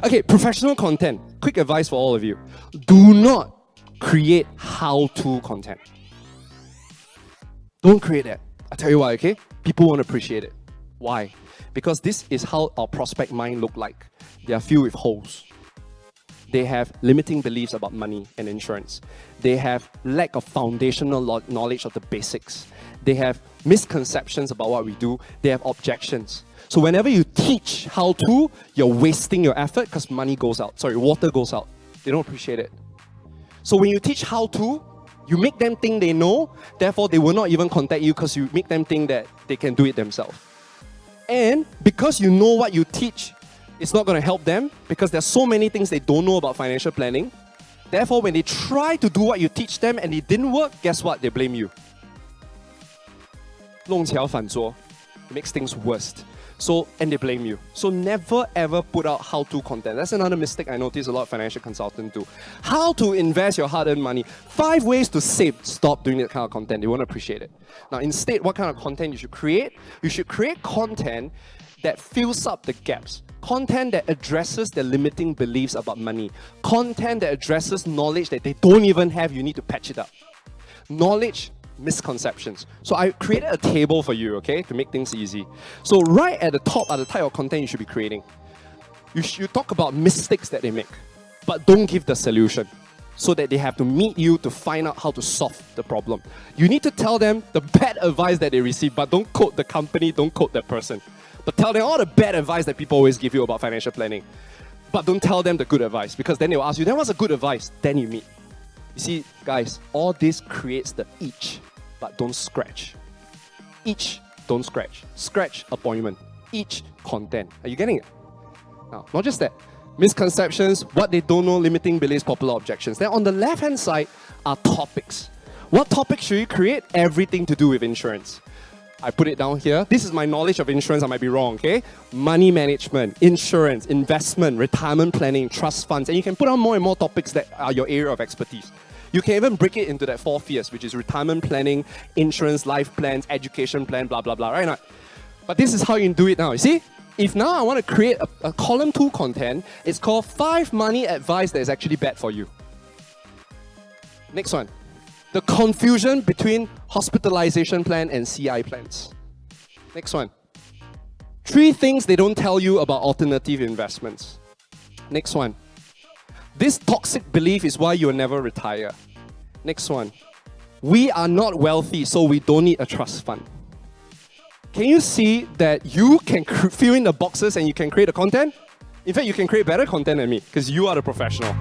Okay, professional content. Quick advice for all of you. Do not create how-to content. Don't create that. I'll tell you why, okay? People won't appreciate it. Why? Because this is how our prospect mind look like. They are filled with holes. They have limiting beliefs about money and insurance. They have lack of foundational knowledge of the basics. They have misconceptions about what we do. They have objections. So whenever you teach how to, you're wasting your effort because money goes out. Sorry, water goes out. They don't appreciate it. So when you teach how to, you make them think they know, therefore they will not even contact you because you make them think that they can do it themselves. And because you know what you teach, it's not going to help them because there's so many things they don't know about financial planning. Therefore, when they try to do what you teach them and it didn't work, guess what? They blame you. 弄巧反拙. It makes things worse. And they blame you. So never ever put out how-to content. That's another mistake I notice a lot of financial consultants do. How to invest your hard-earned money. 5 ways to save. Stop doing that kind of content. They won't appreciate it. Now instead, what kind of content you should create? You should create content that fills up the gaps. Content that addresses the limiting beliefs about money. Content that addresses knowledge that they don't even have. You need to patch it up. Knowledge, misconceptions. So I created a table for you, okay, to make things easy. So right at the top are the type of content you should be creating. You talk about mistakes that they make, but don't give the solution so that they have to meet you to find out how to solve the problem. You need to tell them the bad advice that they receive, but don't quote the company, don't quote that person. But tell them all the bad advice that people always give you about financial planning. But don't tell them the good advice because then they'll ask you, then what's the good advice? Then you meet. You see, guys, all this creates the itch, but don't scratch. Itch, don't scratch. Scratch, appointment. Itch, content. Are you getting it? Now, not just that. Misconceptions, what they don't know, limiting beliefs, popular objections. Then on the left-hand side are topics. What topics should you create? Everything to do with insurance. I put it down here. This is my knowledge of insurance. I might be wrong, okay? Money management, insurance, investment, retirement planning, trust funds. And you can put on more and more topics that are your area of expertise. You can even break it into that 4 spheres, which is retirement planning, insurance, life plans, education plan, blah, blah, blah, right? Now, but this is how you can do it now. You see? If now I want to create a column 2 content, it's called 5 money advice that is actually bad for you. Next one. The confusion between hospitalization plan and CI plans. Next one. 3 things they don't tell you about alternative investments. Next one. This toxic belief is why you'll never retire. Next one. We are not wealthy, so we don't need a trust fund. Can you see that you can fill in the boxes and you can create the content? In fact, you can create better content than me because you are the professional.